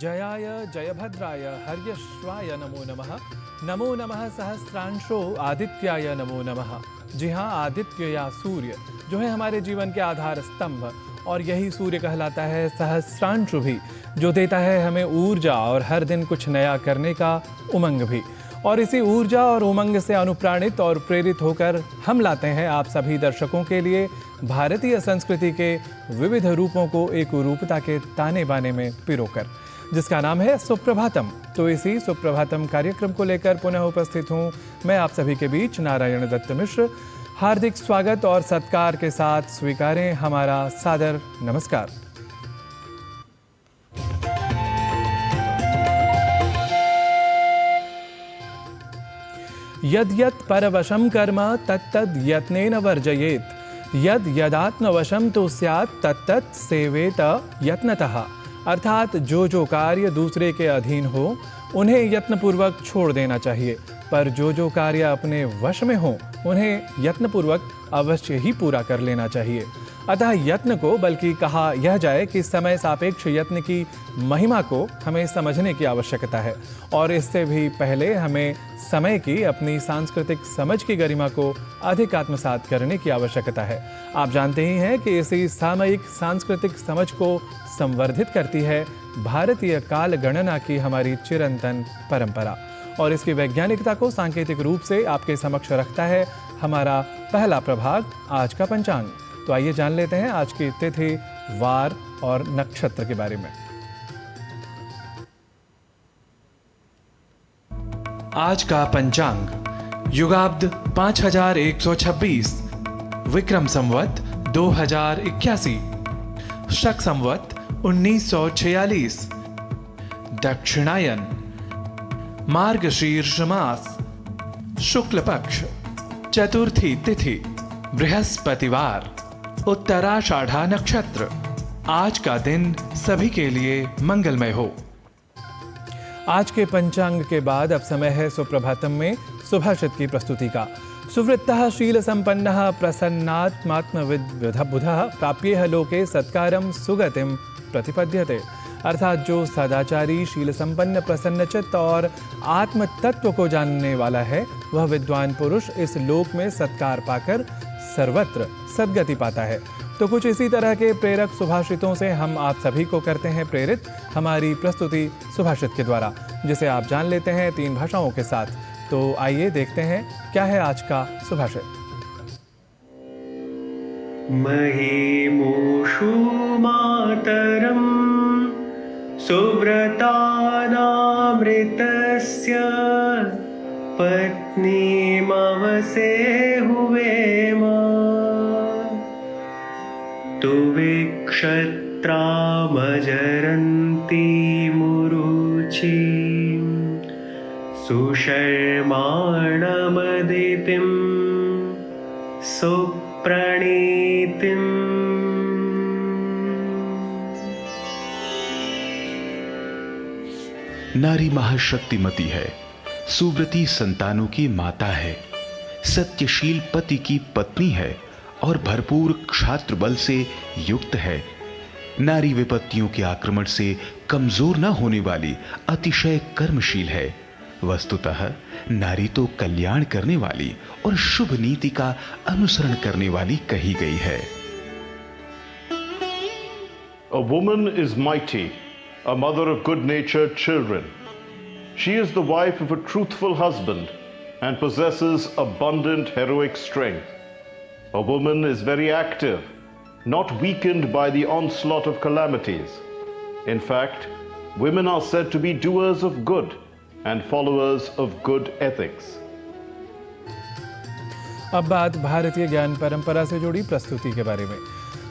जयाय जयभद्राय हर्यश्वाय नमो नमः। नमो नमः सहस्रांशो आदित्याय नमो नमः। जी हाँ, आदित्य या सूर्य जो है हमारे जीवन के आधार स्तंभ, और यही सूर्य कहलाता है सहस्रांशु भी, जो देता है हमें ऊर्जा और हर दिन कुछ नया करने का उमंग भी। और इसी ऊर्जा और उमंग से अनुप्राणित और प्रेरित होकर हम लाते हैं आप सभी दर्शकों के लिए भारतीय संस्कृति के विविध रूपों को एक रूपता के ताने बाने में पिरोकर, जिसका नाम है सुप्रभातम। तो इसी सुप्रभातम कार्यक्रम को लेकर पुनः उपस्थित हूँ मैं आप सभी के बीच, नारायण दत्त मिश्र। हार्दिक स्वागत और सत्कार के साथ स्वीकारें हमारा सादर नमस्कार। यद यत् परवशं कर्म तत्तद् यत्नेन वर्जयेत्, यद यदात्मवशं तो स्यात् तत्तत् सेवेत यत्नतः। अर्थात जो कार्य दूसरे के अधीन हो उन्हें यत्नपूर्वक छोड़ देना चाहिए, पर जो कार्य अपने वश में हो उन्हें यत्नपूर्वक अवश्य ही पूरा कर लेना चाहिए। अतः यत्न को, बल्कि कहा यह जाए कि समय सापेक्ष यत्न की महिमा को हमें समझने की आवश्यकता है, और इससे भी पहले हमें समय की अपनी सांस्कृतिक समझ की गरिमा को अधिक आत्मसात करने की आवश्यकता है। आप जानते ही हैं कि इसी सामयिक सांस्कृतिक समझ को संवर्धित करती है भारतीय काल गणना की हमारी चिरंतन परंपरा, और इसकी वैज्ञानिकता को सांकेतिक रूप से आपके समक्ष रखता है हमारा पहला प्रभाग, आज का पंचांग। तो आइए जान लेते हैं आज की तिथि, वार और नक्षत्र के बारे में। आज का पंचांग युगाब्द 5126, विक्रम संवत 2081, शक संवत 1946, दक्षिणायन, मार्गशीर्ष मास, शुक्ल पक्ष, चतुर्थी तिथि, बृहस्पतिवार, उत्तराषाढ़ा नक्षत्र। आज का दिन सभी के लिए मंगलमय हो। आज के पंचांग के बाद अब समय है सुप्रभातम में सुभाषित की प्रस्तुति का। सुवृत्तः शील संपन्नः प्रसन्नात्मात्मविद् बुधः प्राप्येह लोके सत्कारम सुगतिम प्रतिपद्यते। अर्थात जो सदाचारी, शील संपन्न, प्रसन्नचित्त और आत्म तत्व को जानने वाला है, वह विद्वान पुरुष इस लोक में सत्कार पाकर सर्वत्र सद्गति पाता है। तो कुछ इसी तरह के प्रेरक सुभाषितों से हम आप सभी को करते हैं प्रेरित हमारी प्रस्तुति सुभाषित के द्वारा, जिसे आप जान लेते हैं 3 भाषाओं के साथ। तो आइए देखते हैं क्या है आज का सुभाषित। महीमूषु मातरम सुव्रतानामृतस्य पत्नीमवसे हुवेम तु विक्षत्रामजरन्ती मुरुचि सुशर्माणमदितिं सुप्रणीतिम्। नारी महाशक्तिमती है, सुव्रती संतानों की माता है, सत्यशील पति की पत्नी है और भरपूर क्षात्र बल से युक्त है। नारी विपत्तियों के आक्रमण से कमजोर न होने वाली अतिशय कर्मशील है। वस्तुतः नारी तो कल्याण करने वाली और शुभ नीति का अनुसरण करने वाली कही गई है। A woman is mighty, a mother of good-natured children. She is the wife of a truthful husband and possesses abundant heroic strength. A woman is very active, not weakened by the onslaught of calamities. In fact, women are said to be doers of good and followers of good ethics. अब बात भारतीय ज्ञान परंपरा से जुड़ी प्रस्तुति के बारे में।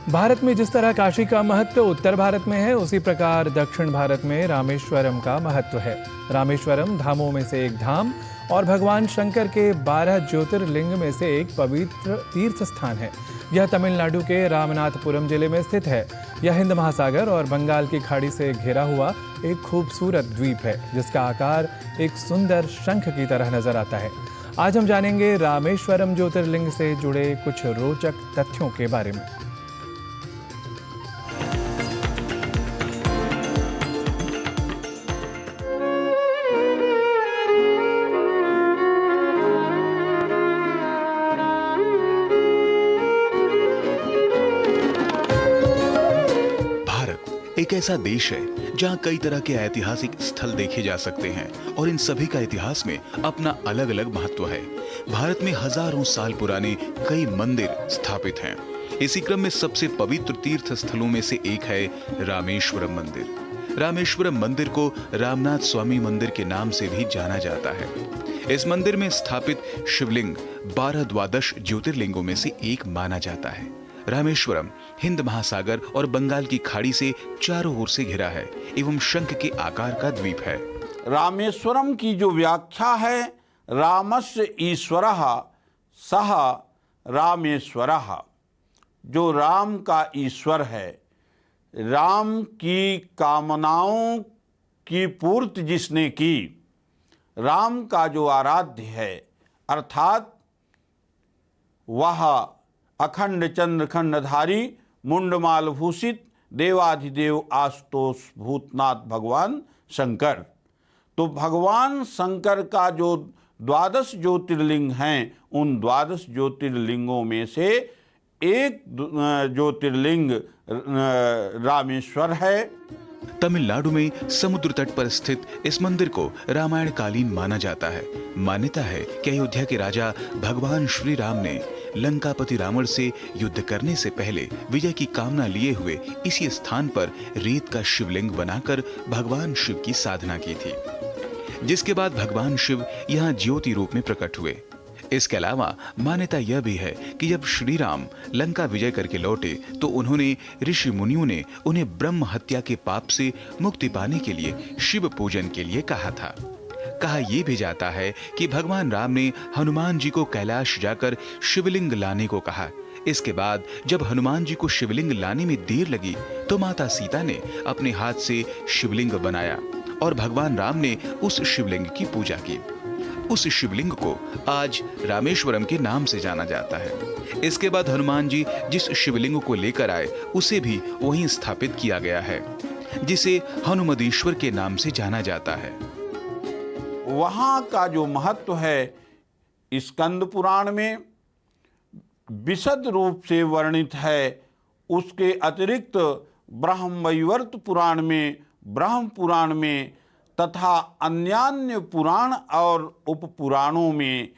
भारत में जिस तरह काशी का महत्व उत्तर भारत में है, उसी प्रकार दक्षिण भारत में रामेश्वरम का महत्व है। रामेश्वरम धामों में से एक धाम और भगवान शंकर के 12 ज्योतिर्लिंग में से एक पवित्र तीर्थ स्थान है। यह तमिलनाडु के रामनाथपुरम जिले में स्थित है। यह हिंद महासागर और बंगाल की खाड़ी से घिरा हुआ एक खूबसूरत द्वीप है, जिसका आकार एक सुंदर शंख की तरह नजर आता है। आज हम जानेंगे रामेश्वरम ज्योतिर्लिंग से जुड़े कुछ रोचक तथ्यों के बारे में। एक ऐसा देश है जहां कई तरह के ऐतिहासिक स्थल देखे जा सकते हैं और इन सभी का इतिहास में अपना अलग अलग महत्व है। भारत में हजारों साल पुराने कई मंदिर स्थापित हैं। इसी क्रम में सबसे पवित्र तीर्थ स्थलों में से एक है रामेश्वरम मंदिर। रामेश्वरम मंदिर को रामनाथ स्वामी मंदिर के नाम से भी जाना जाता है। इस मंदिर में स्थापित शिवलिंग 12 द्वादश ज्योतिर्लिंगों में से एक माना जाता है। रामेश्वरम हिंद महासागर और बंगाल की खाड़ी से चारों ओर से घिरा है एवं शंख के आकार का द्वीप है। रामेश्वरम की जो व्याख्या है, रामस्य ईश्वरः सह रामेश्वरः, जो राम का ईश्वर है, राम की कामनाओं की पूर्ति जिसने की, राम का जो आराध्य है, अर्थात वह अखंड चंद्रखंडधारी मुंडमाल भूषित देवाधिदेव आशुतोष भूतनाथ भगवान शंकर। तो भगवान शंकर का जो 12 ज्योतिर्लिंग हैं, उन 12 ज्योतिर्लिंगों में से एक ज्योतिर्लिंग रामेश्वर है। तमिलनाडु में समुद्र तट पर स्थित इस मंदिर को रामायण कालीन माना जाता है। मान्यता है कि अयोध्या के राजा भगवान श्री राम ने लंकापति रावण से युद्ध करने से पहले विजय की कामना लिए हुए इसी स्थान पर रेत का शिवलिंग बनाकर भगवान शिव की साधना की थी, जिसके बाद भगवान शिव यहाँ ज्योति रूप में प्रकट हुए। इसके अलावा मान्यता यह भी है कि जब श्री राम लंका विजय करके लौटे तो उन्होंने ऋषि मुनियों ने उन्हें ब्रह्म हत्या के पाप से मुक्ति पाने के लिए शिव पूजन के लिए कहा था। कहा यह भी जाता है कि भगवान राम ने हनुमान जी को कैलाश जाकर शिवलिंग लाने को कहा। इसके बाद जब हनुमान जी को शिवलिंग लाने में देर लगी तो माता सीता ने अपने हाथ से शिवलिंग बनाया और भगवान राम ने उस शिवलिंग की पूजा की। उस शिवलिंग को आज रामेश्वरम के नाम से जाना जाता है। इसके बाद हनुमान जी जिस शिवलिंग को लेकर आए उसे भी वहीं स्थापित किया गया है, जिसे हनुमदीश्वर के नाम से जाना जाता है। वहाँ का जो महत्व है स्कंद पुराण में विशद रूप से वर्णित है। उसके अतिरिक्त ब्रह्मवैवर्त पुराण में, ब्रह्म पुराण में तथा अन्यान्य पुराण और उपपुराणों में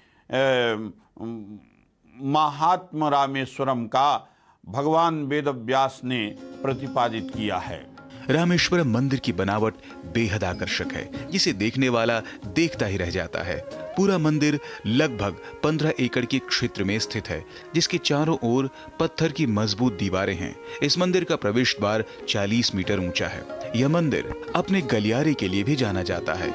महात्म रामेश्वरम का भगवान वेदव्यास ने प्रतिपादित किया है। रामेश्वरम मंदिर की बनावट बेहद आकर्षक है, जिसे देखने वाला देखता ही रह जाता है। पूरा मंदिर लगभग 15 एकड़ के क्षेत्र में स्थित है, जिसके चारों ओर पत्थर की मजबूत दीवारें हैं। इस मंदिर का प्रवेश द्वार 40 मीटर ऊंचा है। यह मंदिर अपने गलियारे के लिए भी जाना जाता है।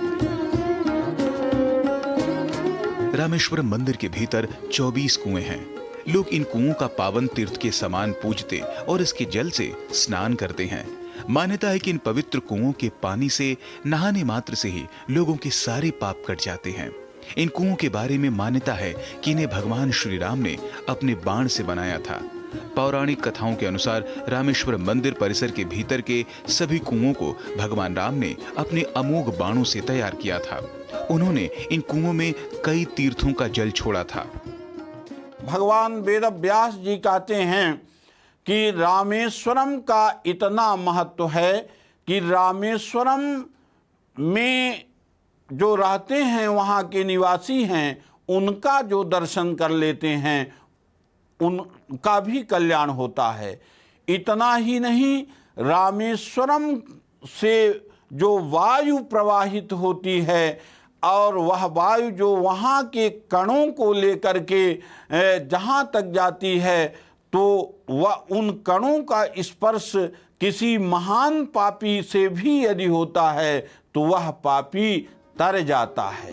रामेश्वरम मंदिर के भीतर 24 कुएं हैं। लोग इन कुओं का पावन तीर्थ के समान पूजते और इसके जल से स्नान करते हैं। मान्यता है कि इन पवित्र कुओं के पानी से नहाने मात्र से ही लोगों के सारे पाप कट जाते हैं। इन कुओं के बारे में मान्यता है कि इन्हें भगवान श्री राम ने अपने बाण से बनाया था। पौराणिक कथाओं के अनुसार रामेश्वरम मंदिर परिसर के भीतर के सभी कुओं को भगवान राम ने अपने अमोघ बाणों से तैयार किया था। उन्होंने इन कुओं में कई तीर्थों का जल छोड़ा था। भगवान वेदव्यास जी कहते हैं कि रामेश्वरम का इतना महत्व है कि रामेश्वरम में जो रहते हैं, वहाँ के निवासी हैं, उनका जो दर्शन कर लेते हैं उनका भी कल्याण होता है। इतना ही नहीं, रामेश्वरम से जो वायु प्रवाहित होती है और वह वायु जो वहाँ के कणों को लेकर के जहाँ तक जाती है, तो वह उन कणों का स्पर्श किसी महान पापी से भी यदि होता है तो वह पापी तर जाता है।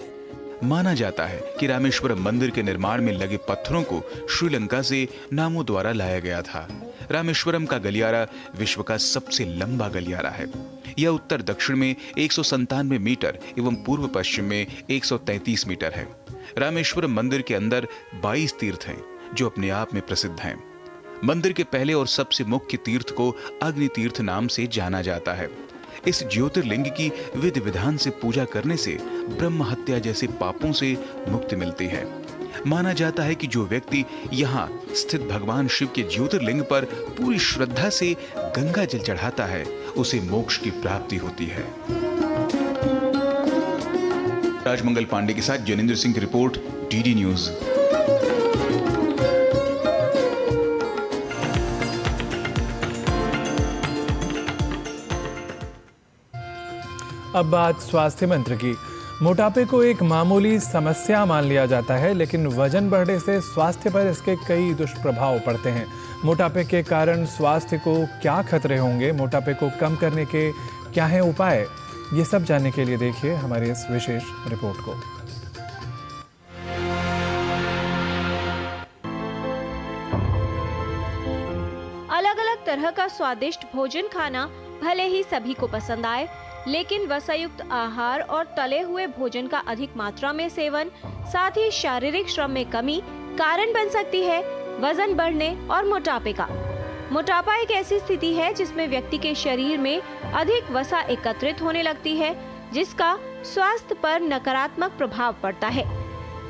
माना जाता है कि रामेश्वरम मंदिर के निर्माण में लगे पत्थरों को श्रीलंका से नामों द्वारा लाया गया था। रामेश्वरम का गलियारा विश्व का सबसे लंबा गलियारा है। यह उत्तर दक्षिण में 197 मीटर एवं पूर्व पश्चिम में 133 मीटर है। रामेश्वरम मंदिर के अंदर 22 तीर्थ हैं, जो अपने आप में प्रसिद्ध हैं। मंदिर के पहले और सबसे मुख्य तीर्थ को अग्नि तीर्थ नाम से जाना जाता है। इस ज्योतिर्लिंग की विधि विधान से पूजा करने से ब्रह्म हत्या जैसे पापों से मुक्ति मिलती है। माना जाता है कि जो व्यक्ति यहाँ स्थित भगवान शिव के ज्योतिर्लिंग पर पूरी श्रद्धा से गंगा जल चढ़ाता है, उसे मोक्ष की प्राप्ति होती है। राजमंगल पांडे के साथ जनेंद्र सिंह की रिपोर्ट, डीडी न्यूज। अब बात स्वास्थ्य मंत्र की। मोटापे को एक मामूली समस्या मान लिया जाता है, लेकिन वजन बढ़ने से स्वास्थ्य पर इसके कई दुष्प्रभाव पड़ते हैं। मोटापे के कारण स्वास्थ्य को क्या खतरे होंगे, मोटापे को कम करने के क्या हैं उपाय, ये सब जानने के लिए देखिए हमारी इस विशेष रिपोर्ट को। अलग अलग तरह का स्वादिष्ट भोजन खाना भले ही सभी को पसंद आए, लेकिन वसायुक्त आहार और तले हुए भोजन का अधिक मात्रा में सेवन, साथ ही शारीरिक श्रम में कमी कारण बन सकती है वजन बढ़ने और मोटापे का। मोटापा एक ऐसी स्थिति है जिसमें व्यक्ति के शरीर में अधिक वसा एकत्रित होने लगती है, जिसका स्वास्थ्य पर नकारात्मक प्रभाव पड़ता है।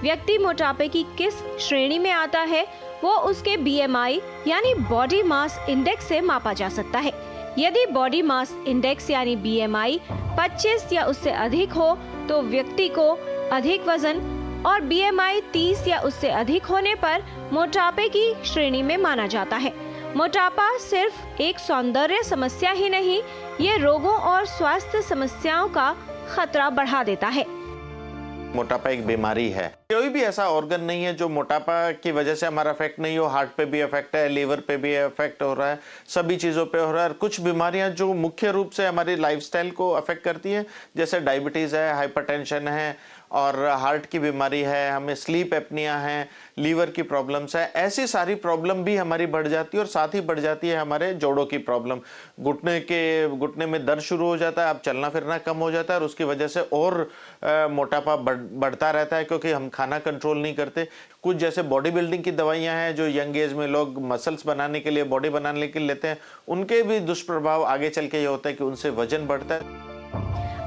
व्यक्ति मोटापे की किस श्रेणी में आता है वो उसके BMI यानी बॉडी मास इंडेक्स से मापा जा सकता है। यदि बॉडी मास इंडेक्स यानी BMI 25 या उससे अधिक हो तो व्यक्ति को अधिक वजन, और BMI 30 या उससे अधिक होने पर मोटापे की श्रेणी में माना जाता है। मोटापा सिर्फ एक सौंदर्य समस्या ही नहीं, ये रोगों और स्वास्थ्य समस्याओं का खतरा बढ़ा देता है। मोटापा एक बीमारी है। कोई भी ऐसा ऑर्गन नहीं है जो मोटापा की वजह से हमारा अफेक्ट नहीं हो। हार्ट पे भी अफेक्ट है, लीवर पे भी अफेक्ट हो रहा है, सभी चीज़ों पे हो रहा है। कुछ बीमारियां जो मुख्य रूप से हमारी लाइफस्टाइल को अफेक्ट करती हैं, जैसे डायबिटीज़ है, हाइपरटेंशन है और हार्ट की बीमारी है, हमें स्लीप एपनिया है, लीवर की प्रॉब्लम्स है, ऐसी सारी प्रॉब्लम भी हमारी बढ़ जाती है। और साथ ही बढ़ जाती है हमारे जोड़ों की प्रॉब्लम, घुटने में दर्द शुरू हो जाता है, अब चलना फिरना कम हो जाता है और उसकी वजह से और मोटापा बढ़ता रहता है, क्योंकि हम खाना कंट्रोल नहीं करते। कुछ जैसे बॉडी बिल्डिंग की दवाइयां हैं जो यंग एज में लोग मसल्स बनाने के लिए, बॉडी बनाने के लिए लेते हैं, उनके भी दुष्प्रभाव आगे चल के ये होता है कि उनसे वजन बढ़ता है।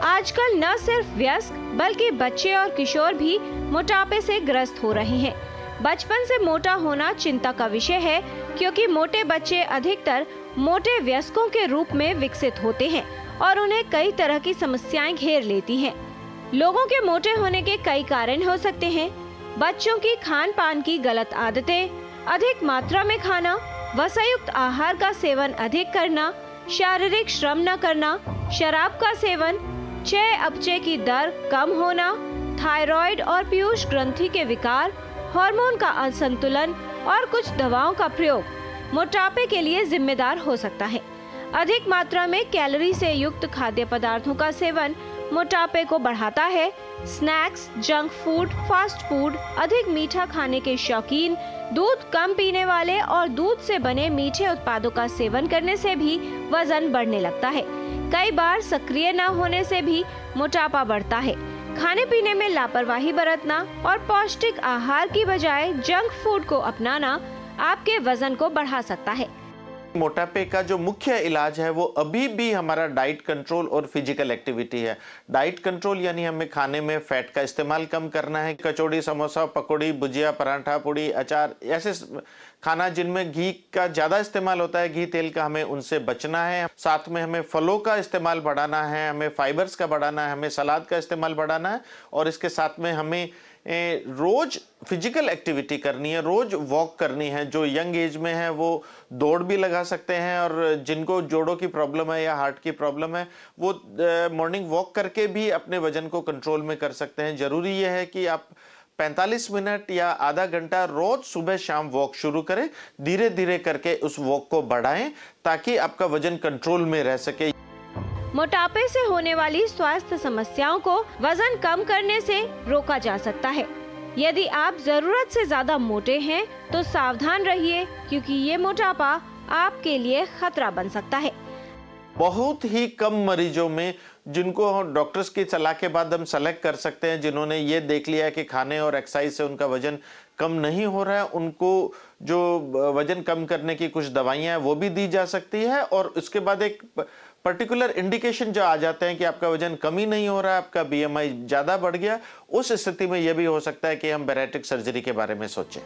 आजकल न सिर्फ वयस्क बल्कि बच्चे और किशोर भी मोटापे से ग्रस्त हो रहे हैं। बचपन से मोटा होना चिंता का विषय है, क्योंकि मोटे बच्चे अधिकतर मोटे वयस्कों के रूप में विकसित होते हैं और उन्हें कई तरह की समस्याएं घेर लेती हैं। लोगों के मोटे होने के कई कारण हो सकते हैं। बच्चों की खान पान की गलत आदतें, अधिक मात्रा में खाना, वसायुक्त आहार का सेवन अधिक करना, शारीरिक श्रम न करना, शराब का सेवन, चय अपचय की दर कम होना, थायराइड और पीयूष ग्रंथि के विकार, हार्मोन का असंतुलन और कुछ दवाओं का प्रयोग मोटापे के लिए जिम्मेदार हो सकता है। अधिक मात्रा में कैलोरी से युक्त खाद्य पदार्थों का सेवन मोटापे को बढ़ाता है। Snacks, junk food, fast food, अधिक मीठा खाने के शौकीन, दूध कम पीने वाले और दूध से बने मीठे उत्पादों का सेवन करने से भी वजन बढ़ने लगता है। कई बार सक्रिय न होने से भी मोटापा बढ़ता है। खाने पीने में लापरवाही बरतना और पौष्टिक आहार की बजाय जंक फूड को अपनाना आपके वजन को बढ़ा सकता है। मोटापे का जो मुख्य इलाज है वो अभी भी हमारा डाइट कंट्रोल और फिजिकल एक्टिविटी है। डाइट कंट्रोल यानी हमें खाने में फैट का इस्तेमाल कम करना है। कचौड़ी, समोसा, पकौड़ी, भुजिया, पराठा, पूड़ी, अचार, ऐसे खाना जिनमें घी का ज़्यादा इस्तेमाल होता है, घी तेल का, हमें उनसे बचना है। साथ में हमें फलों का इस्तेमाल बढ़ाना है, हमें फाइबर्स का बढ़ाना है, हमें सलाद का इस्तेमाल बढ़ाना है और इसके साथ में हमें रोज फिजिकल एक्टिविटी करनी है, रोज वॉक करनी है। जो यंग एज में है वो दौड़ भी लगा सकते हैं और जिनको जोड़ों की प्रॉब्लम है या हार्ट की प्रॉब्लम है वो मॉर्निंग वॉक करके भी अपने वजन को कंट्रोल में कर सकते हैं। जरूरी यह है कि आप 45 मिनट या आधा घंटा रोज सुबह शाम वॉक शुरू करें, धीरे धीरे करके उस वॉक को बढ़ाएं ताकि आपका वजन कंट्रोल में रह सके। मोटापे से होने वाली स्वास्थ्य समस्याओं को वजन कम करने से रोका जा सकता है। यदि आप जरूरत से ज्यादा मोटे हैं तो सावधान रहिए, क्योंकि ये मोटापा आपके लिए खतरा बन सकता है। बहुत ही कम मरीजों में जिनको डॉक्टर्स की सलाह के बाद हम सेलेक्ट कर सकते हैं, जिन्होंने ये देख लिया कि खाने और एक्सरसाइज से उनका वजन कम नहीं हो रहा है, उनको जो वजन कम करने की कुछ दवाइयां हैं वो भी दी जा सकती है। और उसके बाद एक पर्टिकुलर इंडिकेशन जो आ जाते हैं कि आपका वजन कम ही नहीं हो रहा है, आपका BMI ज़्यादा बढ़ गया, उस स्थिति में यह भी हो सकता है कि हम बैरेट्रिक सर्जरी के बारे में सोचें।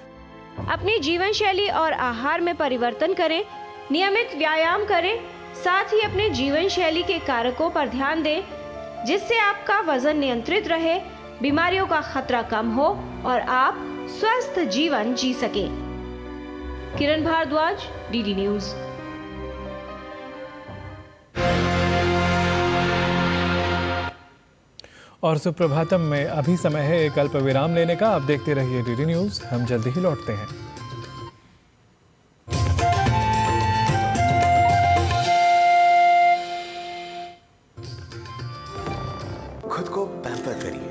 अपनी जीवन शैली और आहार में परिवर्तन करें, नियमित व्यायाम करें, साथ ही अपने जीवन शैली के कारकों पर ध्यान दें, जिससे आपका वजन नियंत्रित रहे, बीमारियों का खतरा कम हो और आप स्वस्थ जीवन जी सकें। किरण भारद्वाज, डीडी न्यूज। और सुप्रभातम में अभी समय है एक अल्प विराम लेने का। आप देखते रहिए डीडी न्यूज, हम जल्दी ही लौटते हैं। खुद को पैम्पर करिए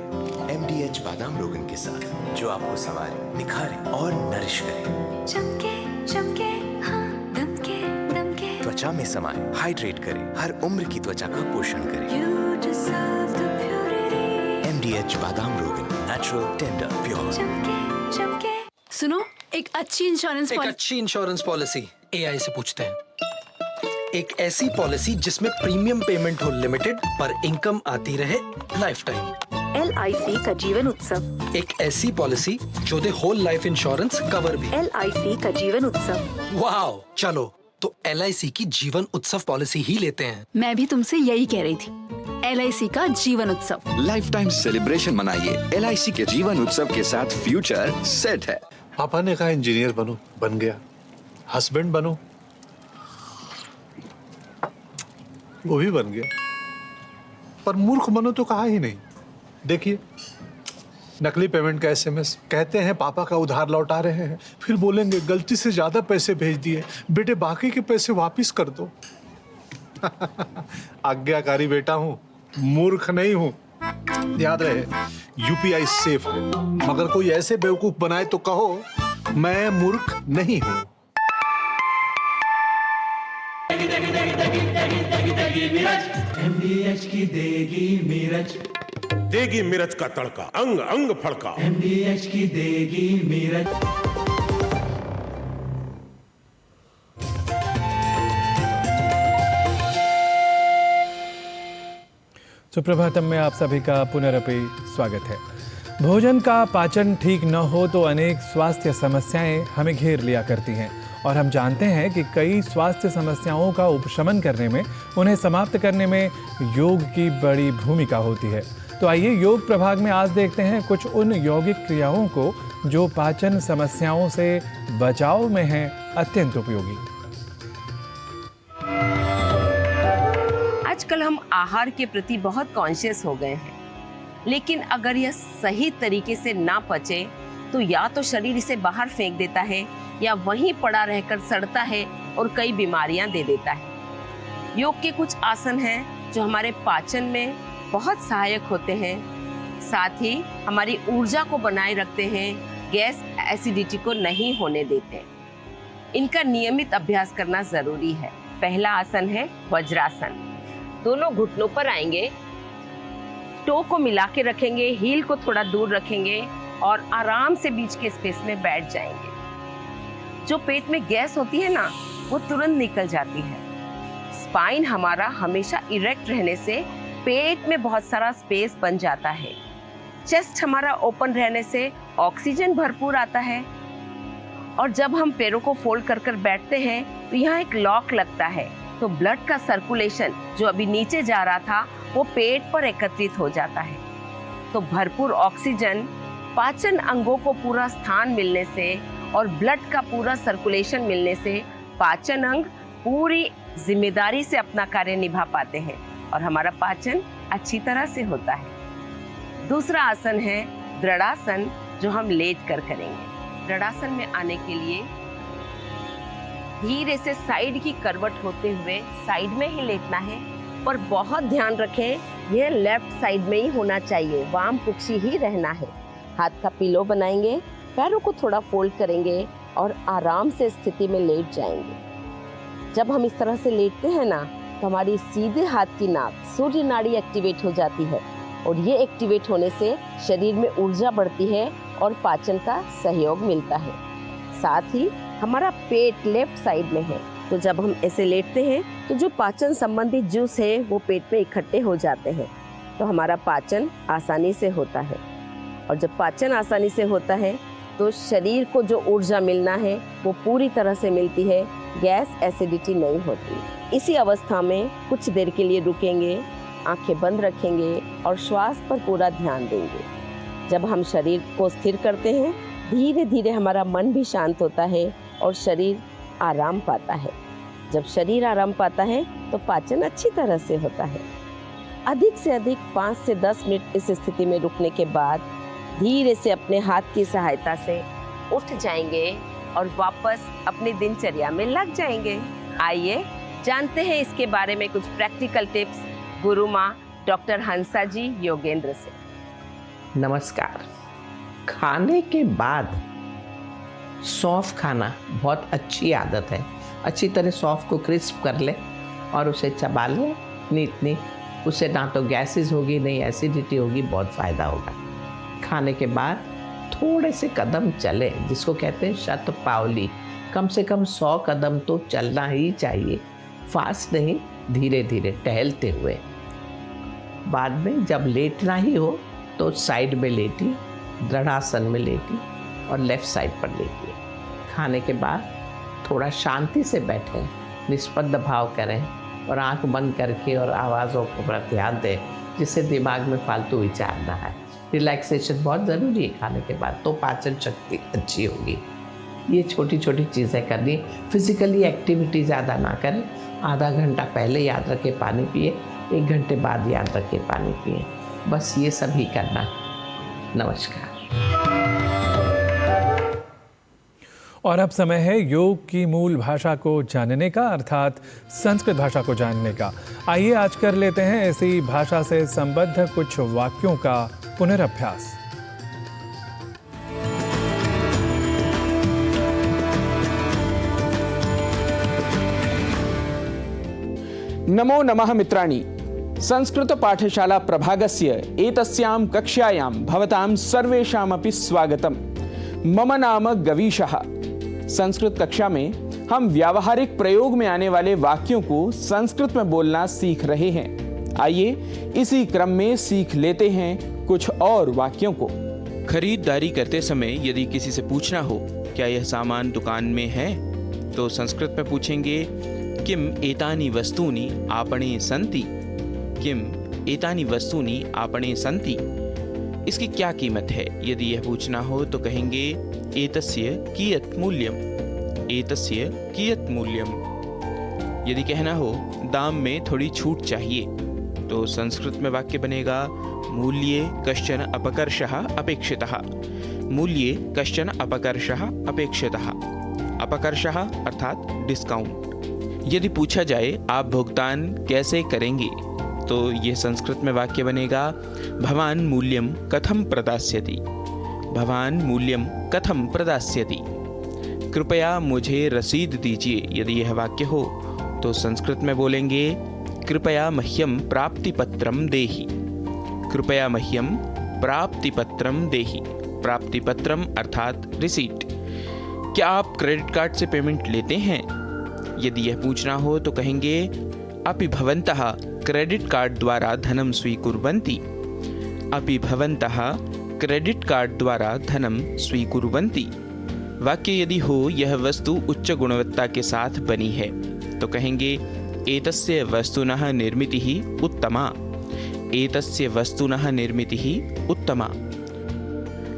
MDH बादाम रोगन के साथ, जो आपको संवारे, निखारे और नरिश करे। चमके चमके हाँ, दमके दमके, त्वचा में समाये, हाइड्रेट करे, हर उम्र की त्वचा का पोषण करे। You deserve the purity. MDH बादाम रोगन, नेचुरल, टेंडर, प्योर। चमके चमके। सुनो, एक अच्छी इंश्योरेंस पॉलिसी AI से पूछते हैं। एक ऐसी पॉलिसी जिसमें प्रीमियम पेमेंट हो लिमिटेड पर इनकम आती रहे लाइफ टाइम। LIC का जीवन उत्सव। एक ऐसी पॉलिसी जो दे होल लाइफ इंश्योरेंस कवर भी। LIC का जीवन उत्सव। वाह, चलो तो LIC की जीवन उत्सव पॉलिसी ही लेते हैं। मैं भी तुमसे यही कह रही थी, LIC का जीवन उत्सव। लाइफ टाइम सेलिब्रेशन मनाइए LIC के जीवन उत्सव के साथ, फ्यूचर सेट है। पापा ने कहा इंजीनियर बनो, बन गया। हस्बैंड बनो, वो भी बन गया। पर मूर्ख बनो तो कहा ही नहीं। देखिए, नकली पेमेंट का SMS, कहते हैं पापा का उधार लौटा रहे हैं, फिर बोलेंगे गलती से ज्यादा पैसे भेज दिए, बेटे बाकी के पैसे वापस कर दो। आज्ञाकारी बेटा हूँ, मूर्ख नहीं हूँ। याद रहे, UPI सेफ है, मगर कोई ऐसे बेवकूफ बनाए तो कहो मैं मूर्ख नहीं हूँ। MDH की देगी मिर्च, देगी मिर्च का तड़का, अंग अंग फड़का। MDH की देगी मिर्च। सुप्रभातम में आप सभी का पुनरपि स्वागत है। भोजन का पाचन ठीक न हो तो अनेक स्वास्थ्य समस्याएं हमें घेर लिया करती हैं, और हम जानते हैं कि कई स्वास्थ्य समस्याओं का उपशमन करने में, उन्हें समाप्त करने में योग की बड़ी भूमिका होती है। तो आइए योग प्रभाग में आज देखते हैं कुछ उन यौगिक क्रियाओं को जो पाचन समस्याओं से बचाव में हैं अत्यंत उपयोगी। आजकल हम आहार के प्रति बहुत कॉन्शियस हो गए हैं, लेकिन अगर यह सही तरीके से ना पचे तो या तो शरीर इसे बाहर फेंक देता है या वहीं पड़ा रहकर सड़ता है और कई बीमारियां दे देता है। योग के कुछ आसन हैं जो हमारे पाचन में बहुत सहायक होते हैं, साथ ही हमारी ऊर्जा को बनाए रखते हैं, गैस एसिडिटी को नहीं होने देते। इनका नियमित अभ्यास करना जरूरी है। पहला आसन है वज्रासन। दोनों घुटनों पर आएंगे, टो को मिला के रखेंगे, हील को थोड़ा दूर रखेंगे और आराम से बीच के स्पेस में बैठ जाएंगे। जो पेट में गैस होती है ना, वो तुरंत निकल जाती है। स्पाइन हमारा हमेशा इरेक्ट रहने से पेट में बहुत सारा स्पेस बन जाता है। चेस्ट हमारा ओपन रहने से ऑक्सीजन भरपूर आता है, और जब हम पैरों को फोल्ड कर कर बैठते हैं तो यहाँ एक लॉक लगता है, तो ब्लड का सर्कुलेशन जो अभी नीचे जा रहा था वो पेट पर एकत्रित हो जाता है। तो भरपूर ऑक्सीजन, पाचन अंगों को पूरा स्थान मिलने से और ब्लड का पूरा सर्कुलेशन मिलने से पाचन अंग पूरी जिम्मेदारी से अपना कार्य निभा पाते हैं और हमारा पाचन अच्छी तरह से होता है। दूसरा आसन है दृढ़ासन, जो हम लेट कर करेंगे। दृढ़ासन में आने के लिए धीरे से साइड की करवट होते हुए साइड में ही लेटना है, पर बहुत ध्यान रखें यह लेफ्ट साइड में ही होना चाहिए, वाम पुक्षी ही रहना है। हाथ का पिलो बनाएंगे, पैरों को थोड़ा फोल्ड करेंगे और आराम से स्थिति में लेट जाएंगे। जब हम इस तरह से लेटते हैं ना, तो हमारी सीधे हाथ की नाक सूर्य नाड़ी एक्टिवेट हो जाती है, और ये एक्टिवेट होने से शरीर में ऊर्जा बढ़ती है और पाचन का सहयोग मिलता है। साथ ही हमारा पेट लेफ्ट साइड में है, तो जब हम ऐसे लेटते हैं तो जो पाचन संबंधी जूस है वो पेट में इकट्ठे हो जाते हैं, तो हमारा पाचन आसानी से होता है। और जब पाचन आसानी से होता है तो शरीर को जो ऊर्जा मिलना है वो पूरी तरह से मिलती है, गैस एसिडिटी नहीं होती। इसी अवस्था में कुछ देर के लिए रुकेंगे, आंखें बंद रखेंगे और श्वास पर पूरा ध्यान देंगे। जब हम शरीर को स्थिर करते हैं, धीरे धीरे हमारा मन भी शांत होता है और शरीर आराम पाता है। जब शरीर आराम पाता है तो पाचन अच्छी तरह से होता है। अधिक से अधिक 5 से 10 मिनट इस स्थिति में रुकने के बाद धीरे से अपने हाथ की सहायता से उठ जाएंगे और वापस अपनी दिनचर्या में लग जाएंगे। आइए जानते हैं इसके बारे में कुछ प्रैक्टिकल टिप्स गुरु माँ डॉक्टर हंसा जी योगेंद्र से। नमस्कार। खाने के बाद सौंफ खाना बहुत अच्छी आदत है। अच्छी तरह सौंफ को क्रिस्प कर ले और उसे चबा ले नीट। उससे ना तो गैसेस होगी, नहीं एसिडिटी होगी, बहुत फ़ायदा होगा। खाने के बाद थोड़े से कदम चले, जिसको कहते हैं शतपावली। कम से कम 100 कदम तो चलना ही चाहिए, फास्ट नहीं, धीरे धीरे टहलते हुए। बाद में जब लेटना ही हो तो साइड में लेटी, दृढ़ासन में लेटी और लेफ्ट साइड पर लेटिए। खाने के बाद थोड़ा शांति से बैठें, निष्पद्ध भाव करें और आंख बंद करके और आवाज़ों पर ध्यान दें, जिससे दिमाग में फालतू विचार ना आए। रिलैक्सेशन बहुत ज़रूरी है खाने के बाद, तो पाचन शक्ति अच्छी होगी। ये छोटी छोटी चीज़ें करनी। फिजिकली एक्टिविटी ज़्यादा ना करें। आधा घंटा पहले याद रखें पानी पिए, 1 घंटे बाद याद रखें पानी पिए। बस ये सब ही करना है। नमस्कार। और अब समय है योग की मूल भाषा को जानने का, अर्थात संस्कृत भाषा को जानने का। आइए आज कर लेते हैं इसी भाषा से संबद्ध कुछ वाक्यों का पुनरअभ्यास। नमो नमः मित्राणि। संस्कृत पाठशाला प्रभागस्य एतस्यां कक्षायां भवतां सर्वेषामपि स्वागतम्। मम नाम गवीशः। संस्कृत कक्षा में हम व्यावहारिक प्रयोग में आने वाले वाक्यों को संस्कृत में बोलना सीख रहे हैं। आइए इसी क्रम में सीख लेते हैं कुछ और वाक्यों को। खरीदारी करते समय यदि किसी से पूछना हो क्या यह सामान दुकान में है, तो संस्कृत में पूछेंगे किम एतानि वस्तूनि आपणे सन्ति। किम एतानि वस्तूनि आपणे सन्ति। इसकी क्या कीमत है, यदि यह पूछना हो तो कहेंगे एतस्य कियत् मूल्यम। एतस्य कियत् मूल्यम। यदि कहना हो दाम में थोड़ी छूट चाहिए, तो संस्कृत में वाक्य बनेगा मूल्ये कश्चन अपकर्षः अपेक्षितः। मूल्ये कश्चन अपकर्षः अपेक्षितः। अपकर्षः अर्थात डिस्काउंट। यदि पूछा जाए आप भुगतान कैसे करेंगे, तो यह संस्कृत में वाक्य बनेगा भवान मूल्यम कथम प्रदास्यति। भवान मूल्यम कथम प्रदास्यति। कृपया मुझे रसीद दीजिए, यदि यह वाक्य हो तो संस्कृत में बोलेंगे कृपया मह्यम प्राप्तिपत्रम देहि। कृपया मह्यम प्राप्तिपत्रम देहि। प्राप्तिपत्रम अर्थात रिसीट। क्या आप क्रेडिट कार्ड से पेमेंट लेते हैं? यदि यह पूछना हो तो कहेंगे अपि भवन्तः क्रेडिट कार्ड द्वारा धनम स्वीकुर्वन्ति। अपि भवन्तः क्रेडिट कार्ड द्वारा धनम स्वीकुर्वन्ति। वाक्य यदि हो यह वस्तु उच्च गुणवत्ता के साथ बनी है, तो कहेंगे एतस्य वस्तुनः निर्मितिः उत्तमा। एतस्य वस्तुनः निर्मितिः उत्तमा।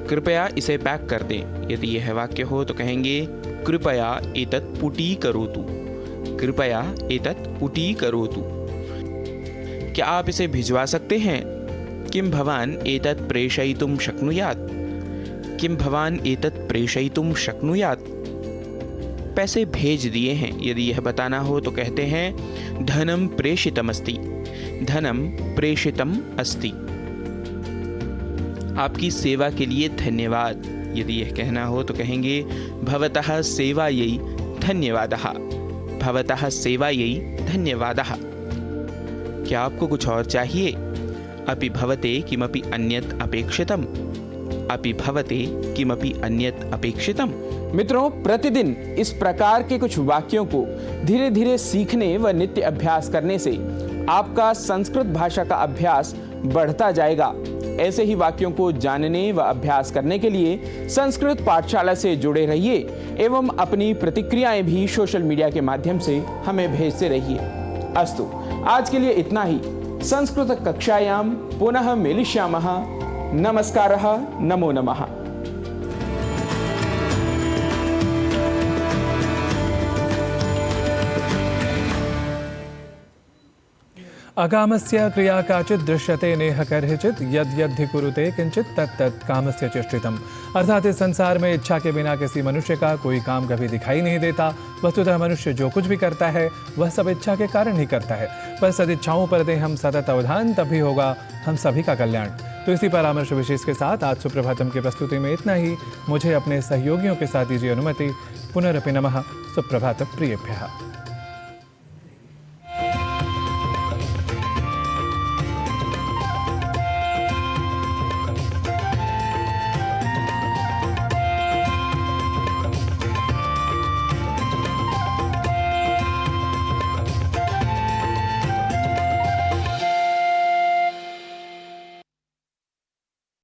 कृपया इसे पैक कर दें, यदि यह वाक्य हो तो कहेंगे कृपया एतत् पुटीकरोतु। कृपया एतत् पुटीकरोतु। क्या आप इसे भिजवा सकते हैं? किम भवान एतत् प्रेषयितुं शक्नुयात्। किम भवान एतत् प्रेषयितुं शक्नुयात्। पैसे भेज दिए हैं, यदि यह बताना हो तो कहते हैं धनम प्रेषितमस्ति। धनम प्रेषितम अस्ति। आपकी सेवा के लिए धन्यवाद, यदि यह कहना हो तो कहेंगे भवतः सेवायै धन्यवादः। भवतः सेवायै धन्यवादः। क्या आपको कुछ और चाहिए? अपि भवते किमपि अन्यत् अपेक्षितम्। अपि भवते किमपि अन्यत् अपेक्षितम्। मित्रों, प्रतिदिन इस प्रकार के कुछ वाक्यों को धीरे धीरे सीखने व नित्य अभ्यास करने से आपका संस्कृत भाषा का अभ्यास बढ़ता जाएगा। ऐसे ही वाक्यों को जानने व अभ्यास करने के लिए संस्कृत पाठशाला से जुड़े रहिए एवं अपनी प्रतिक्रियाएं भी सोशल मीडिया के माध्यम से हमें भेजते रहिए। अस्तु, आज के लिए इतना ही। संस्कृत कक्षायां पुनः मिलिष्यामः। नमस्कारः, नमो नमः। अकामस्य क्रिया काचित् दृश्यते नेह कर्हिचित् यद् यद्धि कुरुते किंचित तत्तत् कामस्य चेष्टितम्। अर्थात इस संसार में इच्छा के बिना किसी मनुष्य का कोई काम कभी दिखाई नहीं देता। वस्तुतः मनुष्य जो कुछ भी करता है वह सब इच्छा के कारण ही करता है। पर सदिच्छाओं पर दें हम सतत अवधान, तभी होगा हम सभी का कल्याण। तो इसी परामर्श विशेष के साथ आज सुप्रभातम की प्रस्तुति में इतना ही। मुझे अपने सहयोगियों के साथ दीजिए अनुमति। पुनरपि नमः। सुप्रभात प्रियेभ्यः।